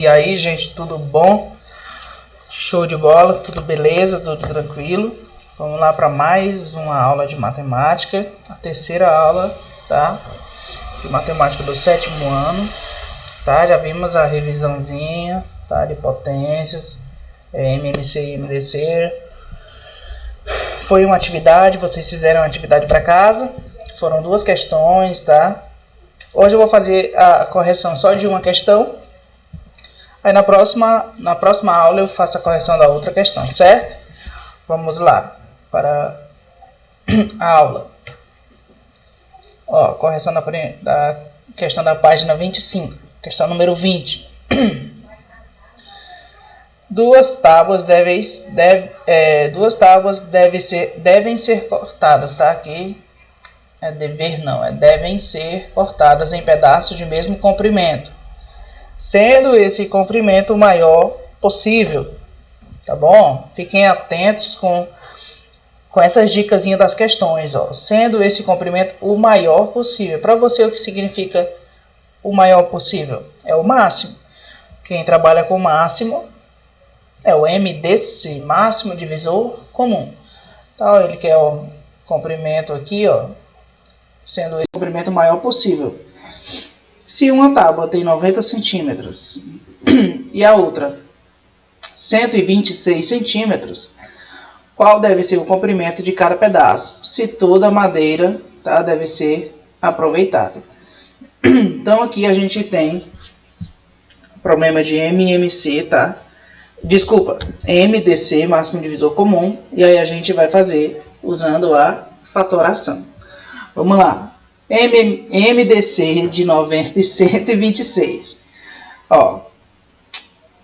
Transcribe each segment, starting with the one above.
E aí, gente, tudo bom? Show de bola, tudo beleza, tudo tranquilo? Vamos lá para mais uma aula de matemática, a terceira aula, tá? De matemática do sétimo ano, tá? Já vimos a revisãozinha, tá? De potências, MMC e MDC. Foi uma atividade, vocês fizeram uma atividade para casa, foram duas questões, tá? Hoje eu vou fazer a correção só de uma questão. Aí na próxima aula eu faço a correção da outra questão, certo? Vamos lá para a aula. Ó, correção da questão da página 25, questão número 20. Duas tábuas devem ser cortadas, tá? Aqui é dever não, é devem ser cortadas em pedaços de mesmo comprimento, sendo esse comprimento o maior possível, tá bom? Fiquem atentos com essas dicas das questões, ó. Sendo esse comprimento o maior possível. Para você, o que significa o maior possível? É o máximo. Quem trabalha com máximo é o MDC, máximo divisor comum. Então, ele quer o comprimento aqui, ó, sendo esse comprimento o maior possível. Se uma tábua tem 90 centímetros e a outra 126 centímetros, qual deve ser o comprimento de cada pedaço? Se toda a madeira, tá, deve ser aproveitada. Então aqui a gente tem problema de MMC, tá? Desculpa, MDC, máximo divisor comum, e aí a gente vai fazer usando a fatoração. Vamos lá. MDC de 90 e 126. Ó,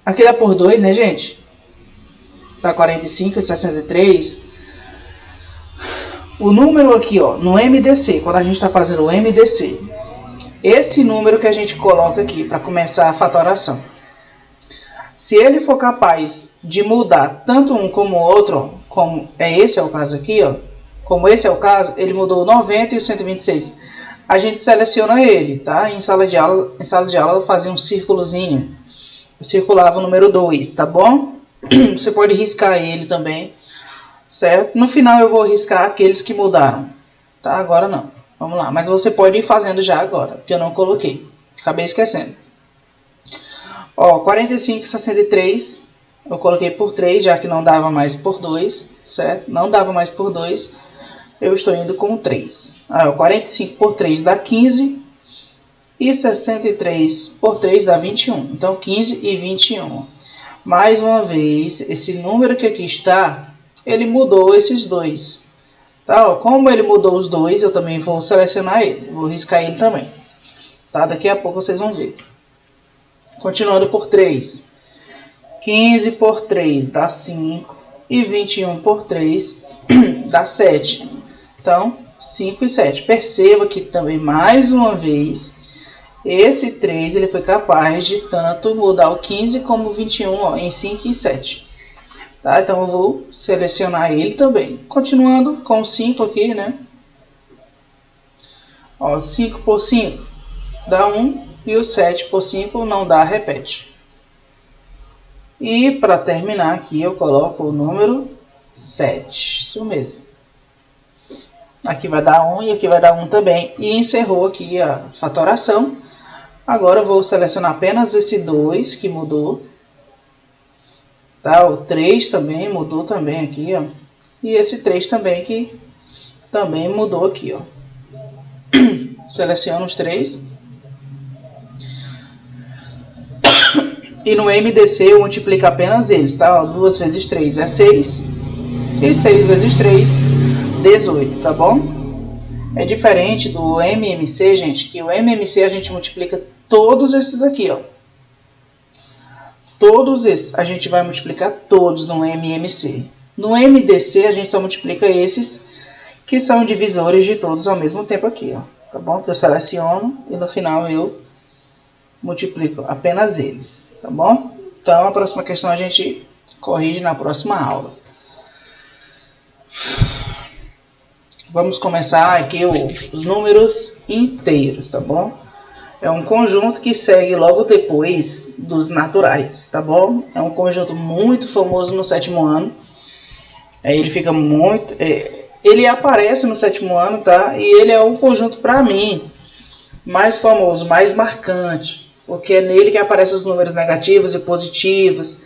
aqui dá por 2, né, gente? Dá 45 e 63. O número aqui, ó, no MDC, quando a gente está fazendo o MDC, esse número que a gente coloca aqui para começar a fatoração, se ele for capaz de mudar tanto um como o outro, como esse é o caso aqui, ó, como esse é o caso, ele mudou o 90 e o 126. A gente seleciona ele, tá? Em sala de aula eu fazia um círculozinho. Eu circulava o número 2, tá bom? Você pode riscar ele também, certo? No final eu vou riscar aqueles que mudaram, tá? Agora não. Vamos lá, mas você pode ir fazendo já agora, porque eu não coloquei. Acabei esquecendo. Ó, 45 e 63, eu coloquei por 3, já que não dava mais por 2, certo? Não dava mais por 2, eu estou indo com 3. Ah, 45 por 3 dá 15 e 63 por 3 dá 21. Então, 15 e 21. Mais uma vez, esse número que aqui está, ele mudou esses dois. Tá? Ó, como ele mudou os dois, eu também vou selecionar ele. Vou riscar ele também. Tá? Daqui a pouco vocês vão ver. Continuando por 3. 15 por 3 dá 5. E 21 por 3 dá 7. Então, 5 e 7. Perceba que também, mais uma vez, esse 3 ele foi capaz de tanto mudar o 15 como o 21, ó, em 5 e 7. Tá? Então, eu vou selecionar ele também. Continuando com o 5 aqui, né? Ó, 5 por 5 dá 1. E o 7 por 5 não dá, repete. E para terminar aqui, eu coloco o número 7. Isso mesmo. Aqui vai dar 1 e aqui vai dar 1 também. E encerrou aqui a fatoração. Agora eu vou selecionar apenas esse 2 que mudou. Tá? O 3 também mudou também aqui, ó. E esse 3 também que também mudou aqui, ó. Seleciono os 3. E no MDC eu multiplico apenas eles, tá? 2 vezes 3 é 6. E 6 vezes 3, 18, tá bom? É diferente do MMC, gente, que o MMC a gente multiplica todos esses aqui, ó. Todos esses, a gente vai multiplicar todos no MMC. No MDC a gente só multiplica esses que são divisores de todos ao mesmo tempo aqui, ó. Tá bom? Que eu seleciono e no final eu multiplico apenas eles, tá bom? Então a próxima questão a gente corrige na próxima aula. Vamos começar aqui os números inteiros, tá bom? É um conjunto que segue logo depois dos naturais, tá bom? É um conjunto muito famoso no sétimo ano. Ele fica muito... ele aparece no sétimo ano, tá? E ele é um conjunto, para mim, mais famoso, mais marcante. Porque é nele que aparecem os números negativos e positivos.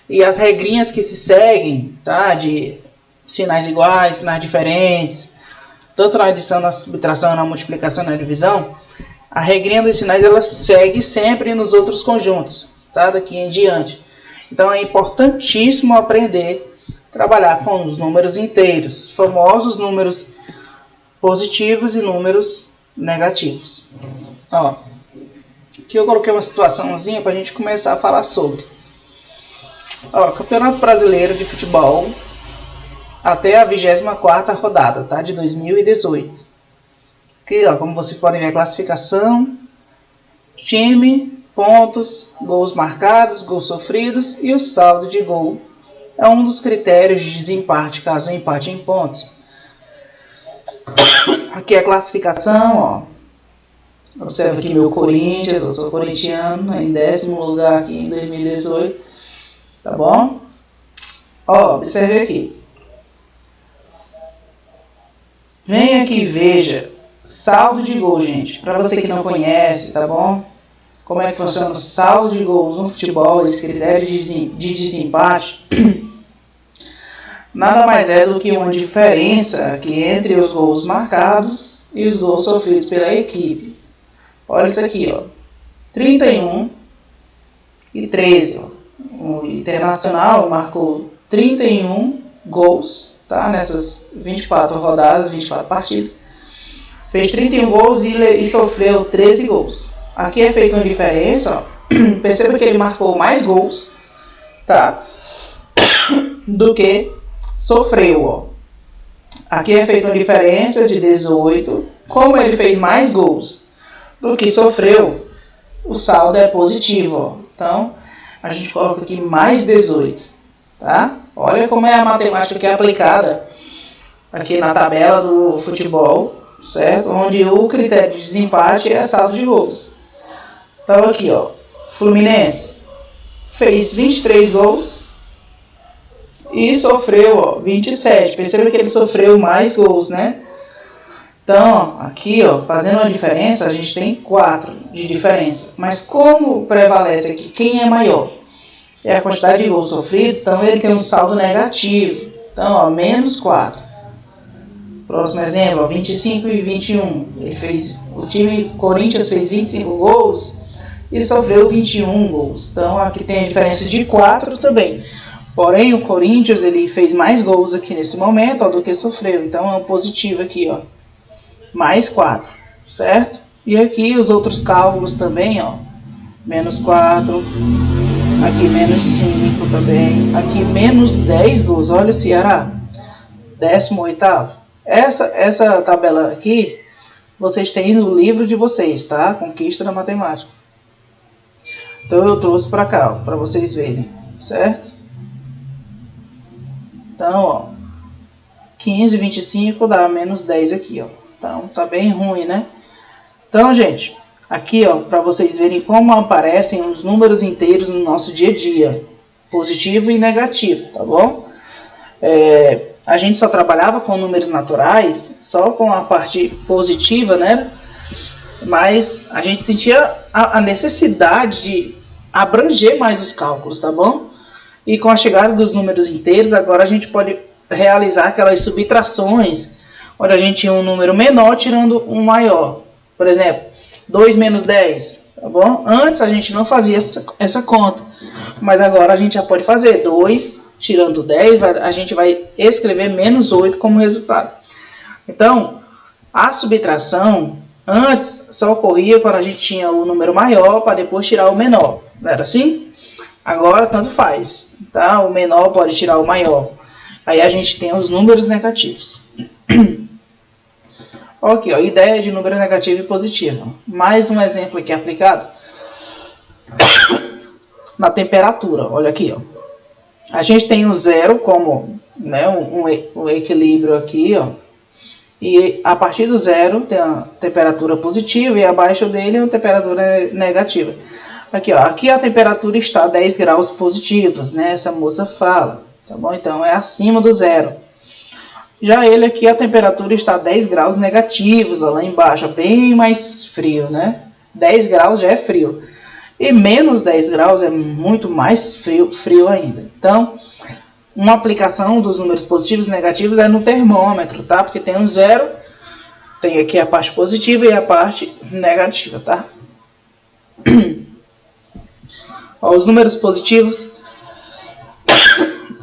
E as regrinhas que se seguem, tá? De sinais iguais, sinais diferentes. Tanto na adição, na subtração, na multiplicação e na divisão. A regrinha dos sinais ela segue sempre nos outros conjuntos, tá? Daqui em diante. Então é importantíssimo aprender a trabalhar com os números inteiros, famosos números positivos e números negativos. Ó, aqui eu coloquei uma situaçãozinha para a gente começar a falar sobre. Ó, Campeonato Brasileiro de Futebol até a 24ª rodada, tá? De 2018. Aqui, ó, como vocês podem ver, a classificação, time, pontos, gols marcados, gols sofridos e o saldo de gol. É um dos critérios de desempate, caso empate em pontos. Aqui é a classificação, ó. Observa aqui meu Corinthians, eu sou corintiano, em 10º lugar aqui em 2018. Tá bom? Ó, observe aqui. Vem aqui e veja. Saldo de gol, gente. Para você que não conhece, tá bom? Como é que funciona o saldo de gols no futebol, esse critério de desempate? Nada mais é do que uma diferença aqui entre os gols marcados e os gols sofridos pela equipe. Olha isso aqui, ó. 31 e 13. Ó. O Internacional marcou 31 gols, tá? Nessas 24 rodadas, 24 partidas. Fez 31 gols e sofreu 13 gols. Aqui é feita uma diferença, ó. Perceba que ele marcou mais gols, tá? Do que sofreu, ó. Aqui é feita uma diferença de 18. Como ele fez mais gols do que sofreu, o saldo é positivo, ó. Então, a gente coloca aqui mais 18, tá? Olha como é a matemática que é aplicada aqui na tabela do futebol, certo? Onde o critério de desempate é saldo de gols. Então aqui, ó, Fluminense fez 23 gols e sofreu, ó, 27. Perceba que ele sofreu mais gols, né? Então, ó, aqui, ó, fazendo a diferença, a gente tem 4 de diferença. Mas como prevalece aqui quem é maior? É a quantidade de gols sofridos, então ele tem um saldo negativo. Então, ó, menos 4. Próximo exemplo, ó, 25 e 21. O time Corinthians fez 25 gols e sofreu 21 gols. Então aqui tem a diferença de 4 também. Porém o Corinthians ele fez mais gols aqui nesse momento, ó, do que sofreu. Então é um positivo aqui, ó. Mais 4, certo? E aqui os outros cálculos também, ó. Menos 4. Aqui menos 5 também. Aqui menos 10 gols. Olha o Ceará. 18º. Essa tabela aqui, vocês têm no livro de vocês, tá? Conquista da Matemática. Então eu trouxe para cá, para vocês verem, certo? Então, ó, 15, 25 dá menos 10 aqui, ó. Então tá bem ruim, né? Então, gente, aqui, ó, para vocês verem como aparecem os números inteiros no nosso dia a dia, positivo e negativo, tá bom? A gente só trabalhava com números naturais, só com a parte positiva, né? Mas a gente sentia a necessidade de abranger mais os cálculos, tá bom? E com a chegada dos números inteiros, agora a gente pode realizar aquelas subtrações, onde a gente tinha um número menor tirando um maior. Por exemplo, 2 menos 10, tá bom? Antes a gente não fazia essa conta, mas agora a gente já pode fazer 2 tirando 10, a gente vai escrever menos 8 como resultado. Então, a subtração antes só ocorria quando a gente tinha o número maior para depois tirar o menor. Não era assim? Agora tanto faz, tá? O menor pode tirar o maior. Aí a gente tem os números negativos. Ok, ó, ideia de número negativo e positivo. Mais um exemplo aqui aplicado na temperatura. Olha aqui, ó. A gente tem o zero como, né, um equilíbrio aqui, ó. E a partir do zero tem a temperatura positiva e abaixo dele é a temperatura negativa. Aqui, ó, aqui a temperatura está a 10 graus positivos, né? Essa moça fala, tá bom? Então é acima do zero. Já ele aqui a temperatura está a 10 graus negativos, ó, lá embaixo, bem mais frio, né? 10 graus já é frio. E menos 10 graus é muito mais frio ainda. Então, uma aplicação dos números positivos e negativos é no termômetro, tá? Porque tem um zero, tem aqui a parte positiva e a parte negativa, tá? Ó, os números positivos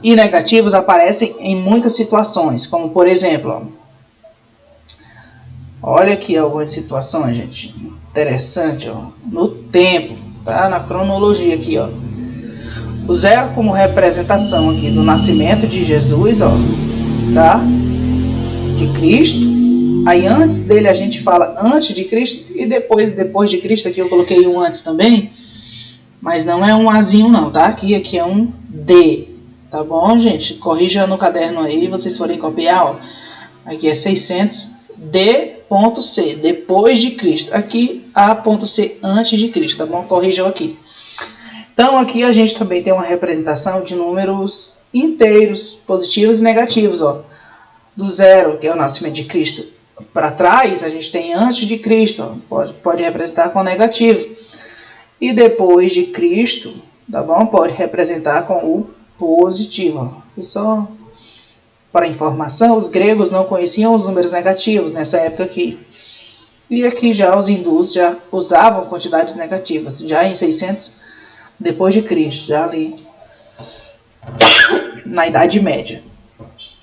e negativos aparecem em muitas situações, como por exemplo, ó, olha aqui algumas situações, gente, interessante, ó, no tempo, tá? Na cronologia aqui, ó. O zero como representação aqui do nascimento de Jesus, ó, tá? De Cristo. Aí antes dele a gente fala antes de Cristo e depois de Cristo. Aqui eu coloquei um antes também, mas não é um Azinho não, tá? Aqui é um D, tá bom, gente? Corrija no caderno aí, vocês forem copiar, ó. Aqui é 600 D.C, depois de Cristo. Aqui A.C antes de Cristo, tá bom? Corrijam aqui. Então aqui a gente também tem uma representação de números inteiros, positivos e negativos, ó. Do zero, que é o nascimento de Cristo, para trás a gente tem antes de Cristo, ó. Pode representar com negativo. E depois de Cristo, tá bom? Pode representar com o positivo, ó. E só para informação, os gregos não conheciam os números negativos nessa época aqui. E aqui já os hindus já usavam quantidades negativas, já em 600 depois de Cristo, já ali na Idade Média.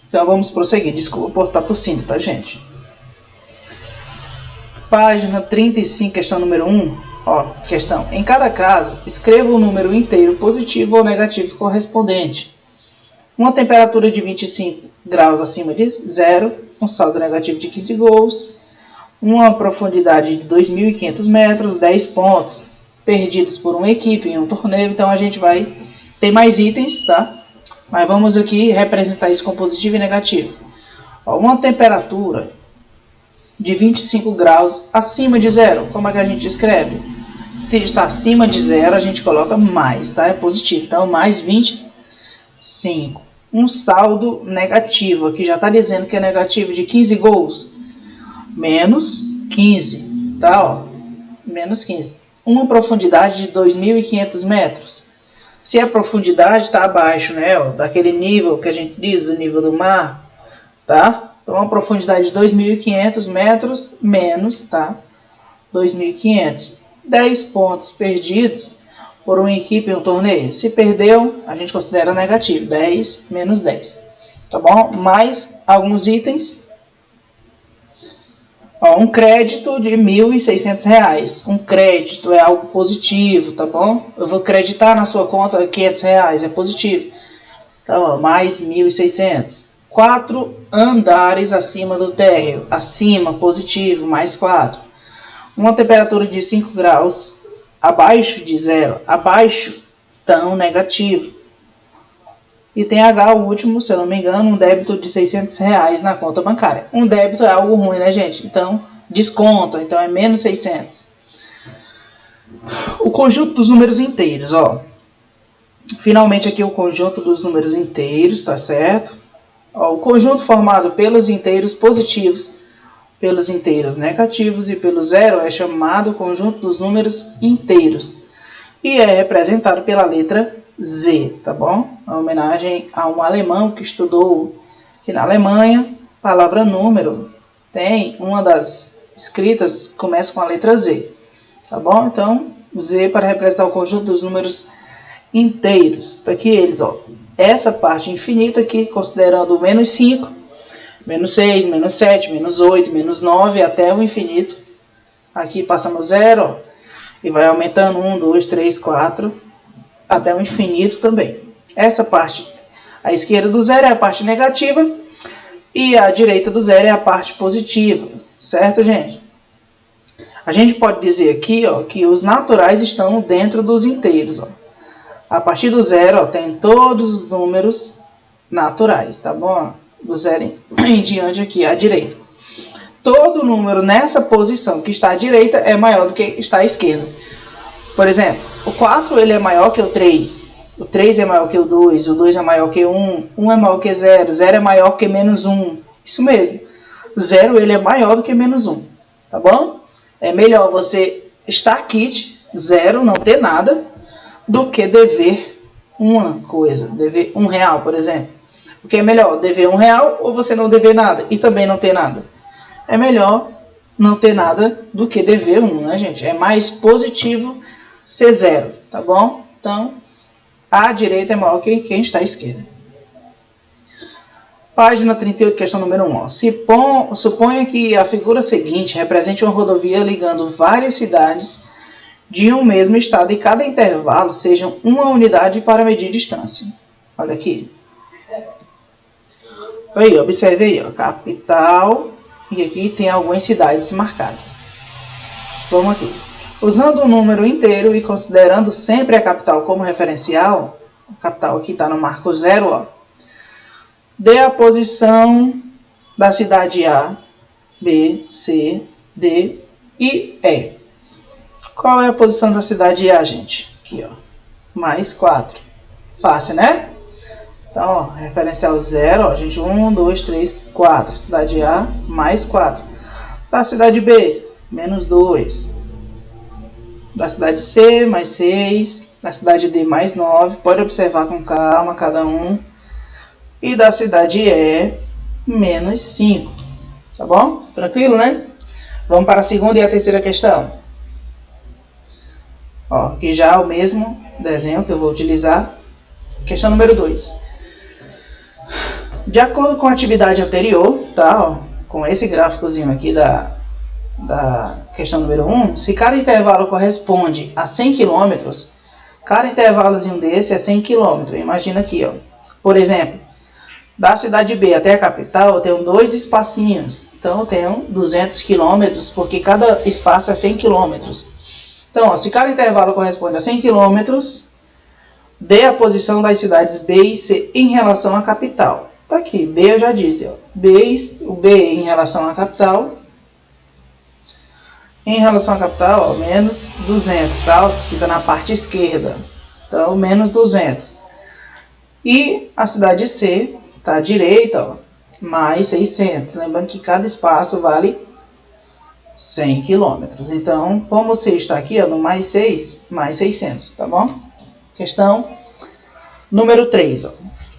Então vamos prosseguir. Desculpa por estar tossindo, tá, gente? Página 35, questão número 1. Ó, questão. Em cada caso, escreva o número inteiro positivo ou negativo correspondente. Uma temperatura de 25 graus acima de zero, um saldo negativo de 15 gols, uma profundidade de 2.500 metros, 10 pontos perdidos por uma equipe em um torneio. Então a gente vai ter mais itens, tá? Mas vamos aqui representar isso com positivo e negativo. Ó, uma temperatura de 25 graus acima de zero. Como é que a gente escreve? Se está acima de zero, a gente coloca mais, tá? É positivo. Então mais 25. Um saldo negativo, aqui já está dizendo que é negativo de 15 gols. Menos 15, tá? Ó, menos 15. Uma profundidade de 2.500 metros. Se a profundidade está abaixo, né, ó, daquele nível que a gente diz, do nível do mar, tá? Então, uma profundidade de 2.500 metros menos, tá? 2.500. 10 pontos perdidos por uma equipe em um torneio. Se perdeu, a gente considera negativo. 10 menos 10. Tá bom? Mais alguns itens. Ó, um crédito de R$ 1.600. Um crédito é algo positivo, tá bom? Eu vou creditar na sua conta R$ 500, é positivo. Então, ó, mais 1.600. 4 andares acima do térreo. Acima, positivo, mais 4. Uma temperatura de 5 graus abaixo de zero. Abaixo, então, negativo. E tem H, o último, se eu não me engano, um débito de R$ 600 na conta bancária. Um débito é algo ruim, né, gente? Então, desconto. Então, é menos 600. O conjunto dos números inteiros, ó. Finalmente, aqui o conjunto dos números inteiros, tá certo? Ó, o conjunto formado pelos inteiros positivos, pelos inteiros negativos e pelo zero é chamado conjunto dos números inteiros. E é representado pela letra Z, tá bom? Uma homenagem a um alemão que estudou aqui na Alemanha. A palavra número tem uma das escritas que começa com a letra Z, tá bom? Então, Z para representar o conjunto dos números inteiros. Tá aqui eles, ó. Essa parte infinita aqui, considerando o menos 5, menos 6, menos 7, menos 8, menos 9, até o infinito. Aqui passamos zero, ó, e vai aumentando 1, 2, 3, 4, até o infinito também. Essa parte, a esquerda do zero é a parte negativa e a direita do zero é a parte positiva, certo, gente? A gente pode dizer aqui, ó, que os naturais estão dentro dos inteiros, ó. A partir do zero, ó, tem todos os números naturais, tá bom? Do zero em diante aqui à direita. todo número nessa posição que está à direita é maior do que está à esquerda. Por exemplo, o 4 ele é maior que o 3. O 3 é maior que o 2 é maior que 1, 1 é maior que 0, 0 é maior que menos 1. Isso mesmo, 0 ele é maior do que menos 1, tá bom? É melhor você estar quite, 0, não ter nada, do que dever uma coisa, dever R$1, por exemplo. O que é melhor, dever R$1 ou você não dever nada e também não ter nada? É melhor não ter nada do que dever 1, né, gente? É mais positivo ser 0, tá bom? Então, a direita é maior que quem está à esquerda. Página 38, questão número 1. Ó. Suponha que a figura seguinte represente uma rodovia ligando várias cidades de um mesmo estado e cada intervalo seja uma unidade para medir distância. Olha aqui. Aí, observe aí, ó, capital, e aqui tem algumas cidades marcadas. Vamos aqui. Usando o número inteiro e considerando sempre a capital como referencial, a capital aqui está no marco 0, ó, dê a posição da cidade A, B, C, D e E. Qual é a posição da cidade A, gente? Aqui, ó, mais 4. Fácil, né? Então, ó, referencial 0, ó, gente, 1, 2, 3, 4. Cidade A, mais 4. Da cidade B, menos 2. Da cidade C, mais 6. Da cidade D, mais 9. Pode observar com calma cada um. E da cidade E, menos 5. Tá bom? Tranquilo, né? Vamos para a segunda e a terceira questão. Ó, aqui já é o mesmo desenho que eu vou utilizar. Questão número 2. De acordo com a atividade anterior, tá, ó, com esse gráficozinho aqui da questão número 1, se cada intervalo corresponde a 100 km, cada intervalozinho desse é 100 km. Imagina aqui, ó. Por exemplo, da cidade B até a capital, eu tenho 2 espacinhos. Então, eu tenho 200 km, porque cada espaço é 100 km. Então, ó, se cada intervalo corresponde a 100 km, dê a posição das cidades B e C em relação à capital. Tá aqui, B eu já disse, ó. O B em relação à capital. Em relação à capital, ó, menos 200, tá? Que está na parte esquerda. Então, menos 200. E a cidade C está à direita, ó, mais 600. Lembrando que cada espaço vale 100 km. Então, como C está aqui, ó, no mais 6, mais 600, tá bom? Questão número 3. Ó.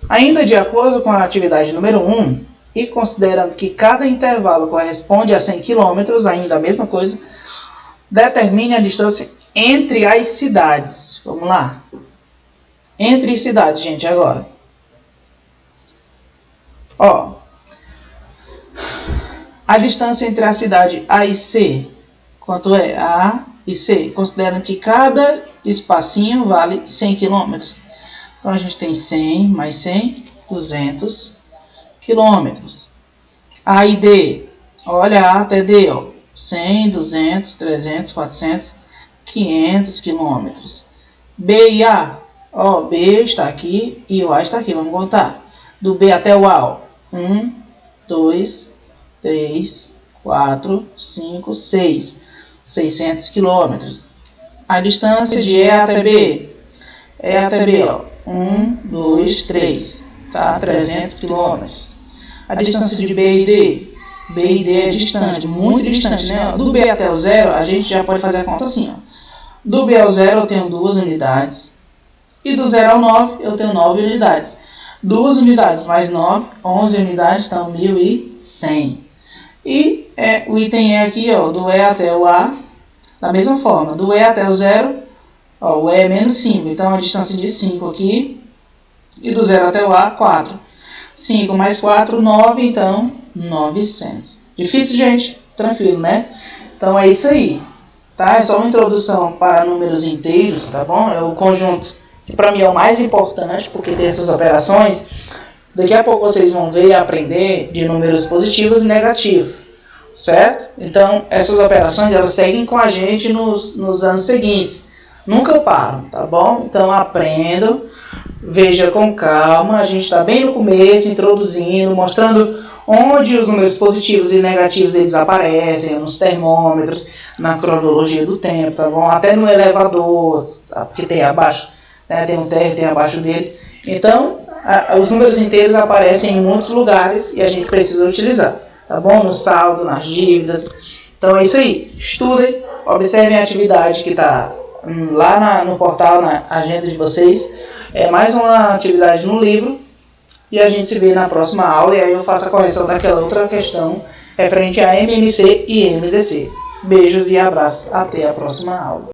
Ainda de acordo com a atividade número 1, e considerando que cada intervalo corresponde a 100 km, ainda a mesma coisa, determine a distância entre as cidades. Vamos lá. Entre cidades, gente, agora. Ó. A distância entre a cidade A e C, quanto é? A e C, considerando que cada espacinho vale 100 km. Então, a gente tem 100 mais 100, 200 km. A e D, olha A até D, ó, 100, 200, 300, 400, 500 km. B e A, ó, B está aqui e o A está aqui, vamos contar. Do B até o A, ó, 1, 2, 3, 4, 5, 6, 600 km. A distância de E até B, ó, 1, 2, 3, tá? 300 km. A distância de B e D é distante, muito distante, né? Do B até o 0, a gente já pode fazer a conta assim, ó. Do B ao 0 eu tenho 2 unidades. E do 0 ao 9 eu tenho 9 unidades. 2 unidades mais 9, 11 unidades, então 1.100. E o item E aqui, ó, do E até o A, da mesma forma. Do E até o 0, ó, o E é menos 5, então a distância de 5 aqui. E do 0 até o A, 4. 5 mais 4, 9, então 900. Difícil, gente? Tranquilo, né? Então é isso aí. Tá? É só uma introdução para números inteiros, tá bom? É o conjunto que para mim é o mais importante, porque tem essas operações. Daqui a pouco vocês vão ver e aprender de números positivos e negativos, certo? Então, essas operações, elas seguem com a gente nos anos seguintes. Nunca param, tá bom? Então, aprendam Veja com calma, a gente está bem no começo, introduzindo, mostrando onde os números positivos e negativos eles aparecem, nos termômetros, na cronologia do tempo, tá bom? Até no elevador, que tem abaixo, né? Tem um térreo, tem abaixo dele. Então, os números inteiros aparecem em muitos lugares e a gente precisa utilizar, tá bom? No saldo, nas dívidas. Então é isso aí, estudem, observem a atividade que está lá no portal, na agenda de vocês. É mais uma atividade no livro e a gente se vê na próxima aula e aí eu faço a correção daquela outra questão referente a MMC e MDC. Beijos e abraços, até a próxima aula.